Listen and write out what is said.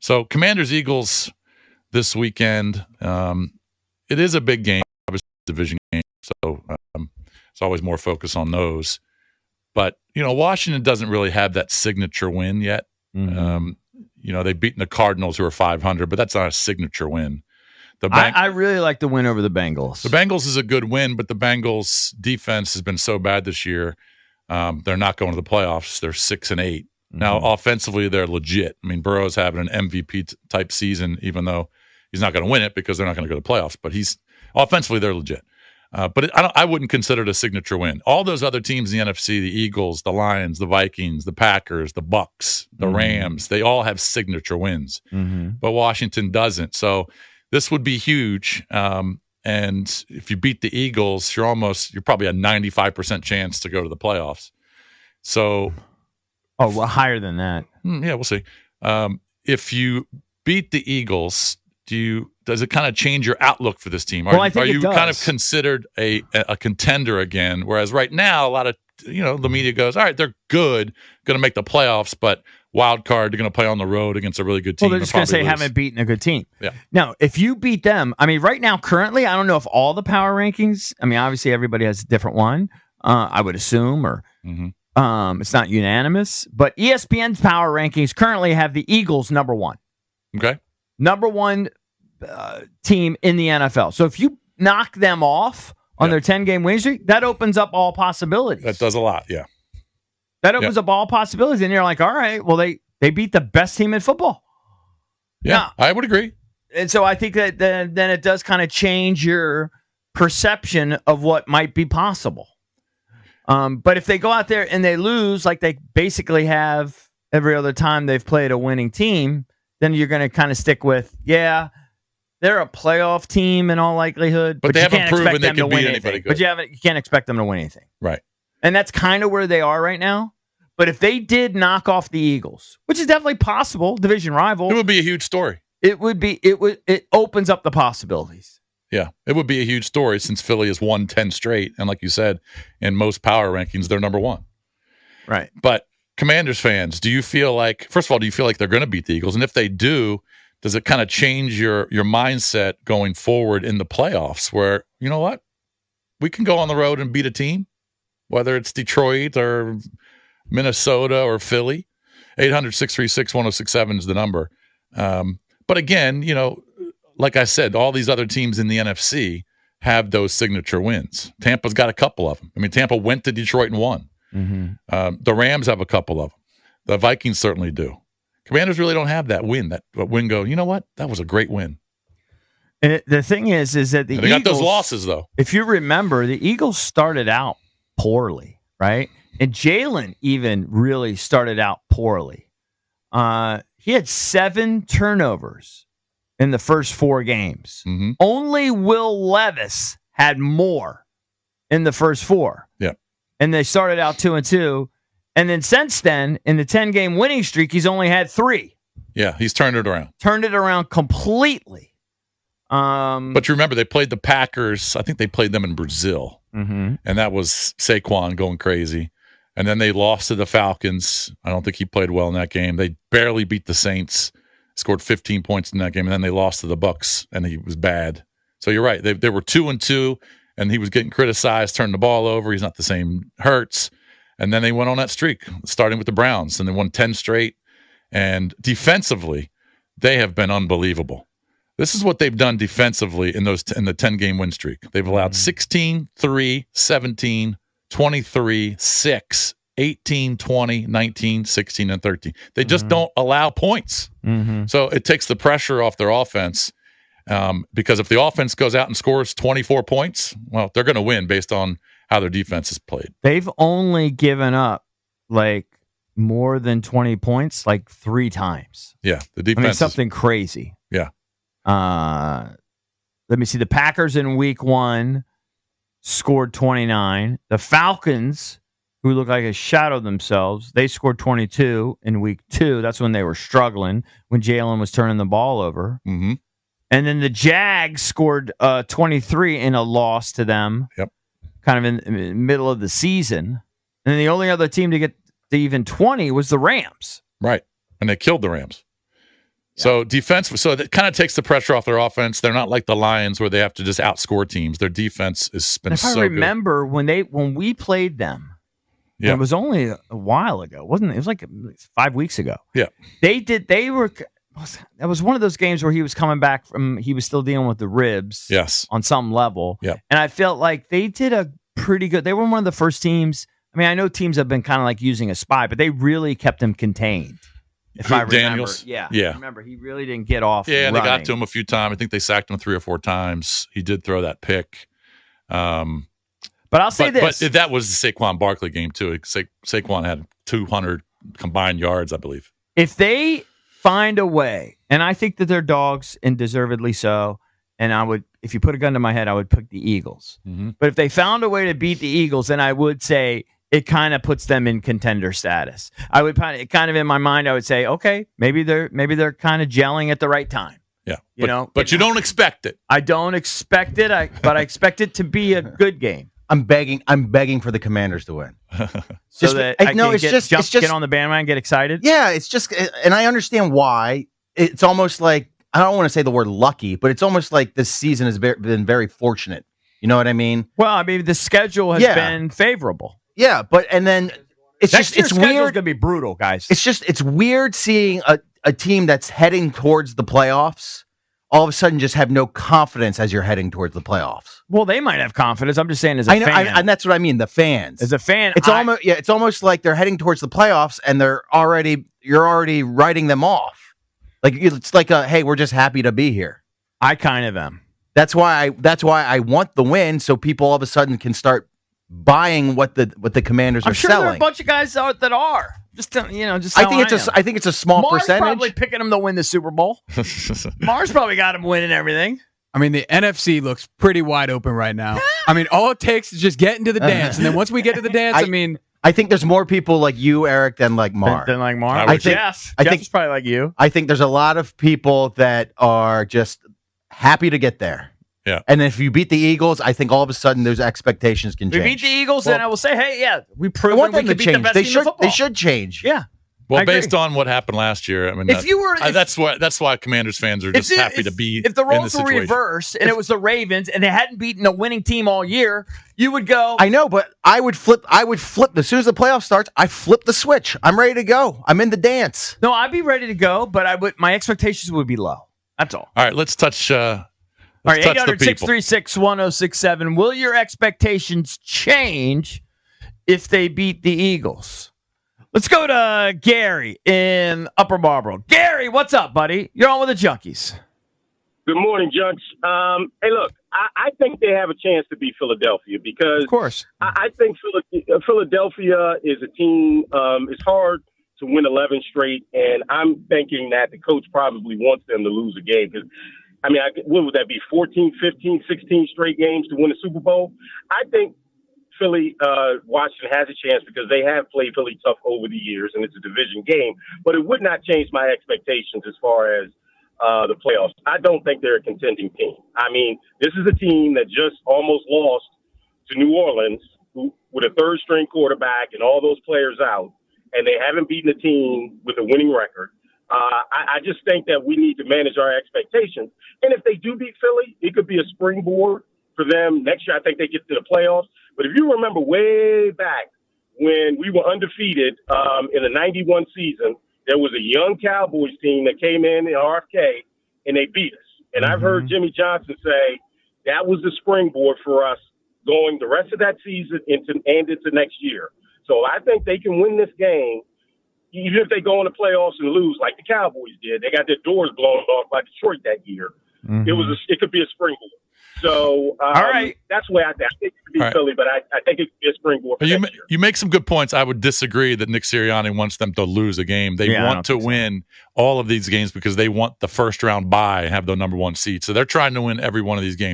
So Commanders-Eagles this weekend. It is a big game, obviously division game, so it's always more focus on those. But, Washington doesn't really have that signature win yet. Mm-hmm. They've beaten the Cardinals, who are 500, but that's not a signature win. I really like the win over the Bengals. The Bengals is a good win, but the Bengals' defense has been so bad this year. They're not going to the playoffs. They're 6-8. Mm-hmm. Now, offensively, they're legit. I mean, Burrow's having an MVP-type season, even though he's not going to win it because they're not going to go to the playoffs. But offensively, they're legit. But I wouldn't consider it a signature win. All those other teams in the NFC, the Eagles, the Lions, the Vikings, the Packers, the Bucks, the Rams, they all have signature wins. Mm-hmm. But Washington doesn't. So this would be huge. And if you beat the Eagles, you're probably a 95% chance to go to the playoffs. So, well, higher than that. Yeah, we'll see. If you beat the Eagles, does it kind of change your outlook for this team? I think are you it does. kind of considered a contender again? Whereas right now, a lot of the media goes, all right, they're good, going to make the playoffs, but wild card, they're going to play on the road against a really good team. Well, they're just going to say haven't beaten a good team. Yeah. Now, if you beat them, I mean, right now, currently, I don't know if all the power rankings. I mean, obviously, everybody has a different one. I would assume, or it's not unanimous. But ESPN's power rankings currently have the Eagles number one. Okay. Number one team in the NFL. So if you knock them off on their 10-game win streak, that opens up all possibilities. That does a lot, yeah. That opens up all possibilities, and you're like, all right, well, they beat the best team in football. Yeah, now, I would agree. And so I think that then it does kind of change your perception of what might be possible. But if they go out there and they lose, like they basically have every other time they've played a winning team, then you're going to kind of stick with, they're a playoff team in all likelihood, but they haven't proven they can beat anybody good. But you can't expect them to win anything. Right. And that's kind of where they are right now. But if they did knock off the Eagles, which is definitely possible, division rival, it would be a huge story. It opens up the possibilities. Yeah, it would be a huge story since Philly has won 10 straight. And like you said, in most power rankings, they're number one. Right. But Commanders fans, do you feel like they're going to beat the Eagles? And if they do, does it kind of change your mindset going forward in the playoffs where, you know what, we can go on the road and beat a team, whether it's Detroit or Minnesota or Philly? 800-636-1067 is the number. But again, like I said, all these other teams in the NFC have those signature wins. Tampa's got a couple of them. I mean, Tampa went to Detroit and won. Mm-hmm. The Rams have a couple of them. The Vikings certainly do. Commanders really don't have that win. That win go, you know what? That was a great win. And the thing is that the Eagles got those losses, though. If you remember, the Eagles started out poorly, right? And Jalen even really started out poorly. He had 7 turnovers in the first 4 games. Mm-hmm. Only Will Levis had more in the first 4. Yeah. And they started out 2-2. And then since then, in the 10-game winning streak, he's only had 3. Yeah, he's turned it around. Turned it around completely. But you remember, they played the Packers. I think they played them in Brazil. Mm-hmm. And that was Saquon going crazy. And then they lost to the Falcons. I don't think he played well in that game. They barely beat the Saints, scored 15 points in that game. And then they lost to the Bucks, and he was bad. So you're right. They were 2-2, and he was getting criticized, turning the ball over. He's not the same Hurts. And then they went on that streak, starting with the Browns, and they won 10 straight. And defensively, they have been unbelievable. This is what they've done defensively in the 10-game win streak. They've allowed 16, 3, 17, 23, 6, 18, 20, 19, 16, and 13. They just don't allow points. Mm-hmm. So it takes the pressure off their offense because if the offense goes out and scores 24 points, well, they're going to win based on how their defense is played. They've only given up like more than 20 points like 3 times. Yeah, the defense something crazy. Yeah. Let me see. The Packers in week 1 scored 29. The Falcons, who look like a shadow themselves, they scored 22 in week 2. That's when they were struggling, when Jalen was turning the ball over. Mm-hmm. And then the Jags scored 23 in a loss to them. Yep. Kind of in the middle of the season. And the only other team to get to even 20 was the Rams. Right. And they killed the Rams. So defense, so that kind of takes the pressure off their offense. They're not like the Lions where they have to just outscore teams. Their defense has been so good. If I remember when we played them, it was only a while ago, wasn't it? It was like 5 weeks ago. Yeah, that was one of those games where he was coming back from. He was still dealing with the ribs. Yes, on some level. Yeah, and I felt like they did a pretty good. They were one of the first teams. I mean, I know teams have been kind of like using a spy, but they really kept him contained. If I remember, Daniels? Yeah. Remember, he really didn't get off. Yeah, running. They got to him a few times. I think they sacked him 3 or 4 times. He did throw that pick. But I'll say this. But that was the Saquon Barkley game, too. Saquon had 200 combined yards, I believe. If they find a way, and I think that they're dogs, and deservedly so, and I would, if you put a gun to my head, I would pick the Eagles. Mm-hmm. But if they found a way to beat the Eagles, then I would say it kind of puts them in contender status. I would kind of in my mind, I would say, okay, maybe they're kind of gelling at the right time. Yeah, but you don't expect it. I don't expect it, but I expect it to be a good game. I'm begging for the Commanders to win. So that I can get on the bandwagon, get excited. Yeah, it's just, and I understand why. It's almost like, I don't want to say the word lucky, but it's almost like this season has been very fortunate. You know what I mean? Well, I mean, the schedule has been favorable. Yeah, and then it's weird. It's gonna be brutal, guys. It's weird seeing a team that's heading towards the playoffs all of a sudden just have no confidence as you're heading towards the playoffs. Well, they might have confidence. I'm just saying as a fan. And that's what I mean, the fans. As a fan, it's almost like they're heading towards the playoffs and you're already writing them off. Like it's like hey, we're just happy to be here. I kind of am. That's why I want the win, so people all of a sudden can start buying what the Commanders are selling. I'm sure there are a bunch of guys out that are. I think it's a small Mars percentage. Probably picking them to win the Super Bowl. Mars probably got him winning everything. I mean, the NFC looks pretty wide open right now. I mean, all it takes is just get into the dance, and then once we get to the dance, I think there's more people like you, Eric, than like Mar. Than like Mar. I think Jeff's probably like you. I think there's a lot of people that are just happy to get there. Yeah. And if you beat the Eagles, I think all of a sudden those expectations can change. We beat the Eagles, and I will say, hey, yeah, we proved that we can beat change. the best team in football. They should change. Yeah. Well, based on what happened last year, I mean, that's why Commanders fans are just happy to be. If the roles were reversed and it was the Ravens and they hadn't beaten a winning team all year, you would go. I know, but I would flip. As soon as the playoff starts, I flip the switch. I'm ready to go. I'm in the dance. No, I'd be ready to go, but my expectations would be low. That's all. All right, let's touch. All right, 800-636-1067. Will your expectations change if they beat the Eagles? Let's go to Gary in Upper Marlboro. Gary, what's up, buddy? You're on with the Junkies. Good morning, Junks. Hey, look, I think they have a chance to beat Philadelphia because, of course, I think Philadelphia is a team. It's hard to win 11 straight, and I'm thinking that the coach probably wants them to lose a game because, I mean, what would that be, 14, 15, 16 straight games to win a Super Bowl? I think Washington has a chance because they have played Philly tough over the years, and it's a division game. But it would not change my expectations as far as the playoffs. I don't think they're a contending team. I mean, this is a team that just almost lost to New Orleans with a third-string quarterback and all those players out, and they haven't beaten a team with a winning record. I just think that we need to manage our expectations. And if they do beat Philly, it could be a springboard for them next year. I think they get to the playoffs. But if you remember way back when we were undefeated in the 91 season, there was a young Cowboys team that came in RFK, and they beat us. And I've heard Jimmy Johnson say that was the springboard for us going the rest of that season into next year. So I think they can win this game, even if they go in the playoffs and lose like the Cowboys did. They got their doors blown off by Detroit that year. It could be a springboard. So all right, that's where I think it could be Philly, but I think it could be a springboard for next year. You make some good points. I would disagree that Nick Sirianni wants them to lose a game. They want to win all of these games because they want the first round bye and have the number 1 seed. So they're trying to win every one of these games.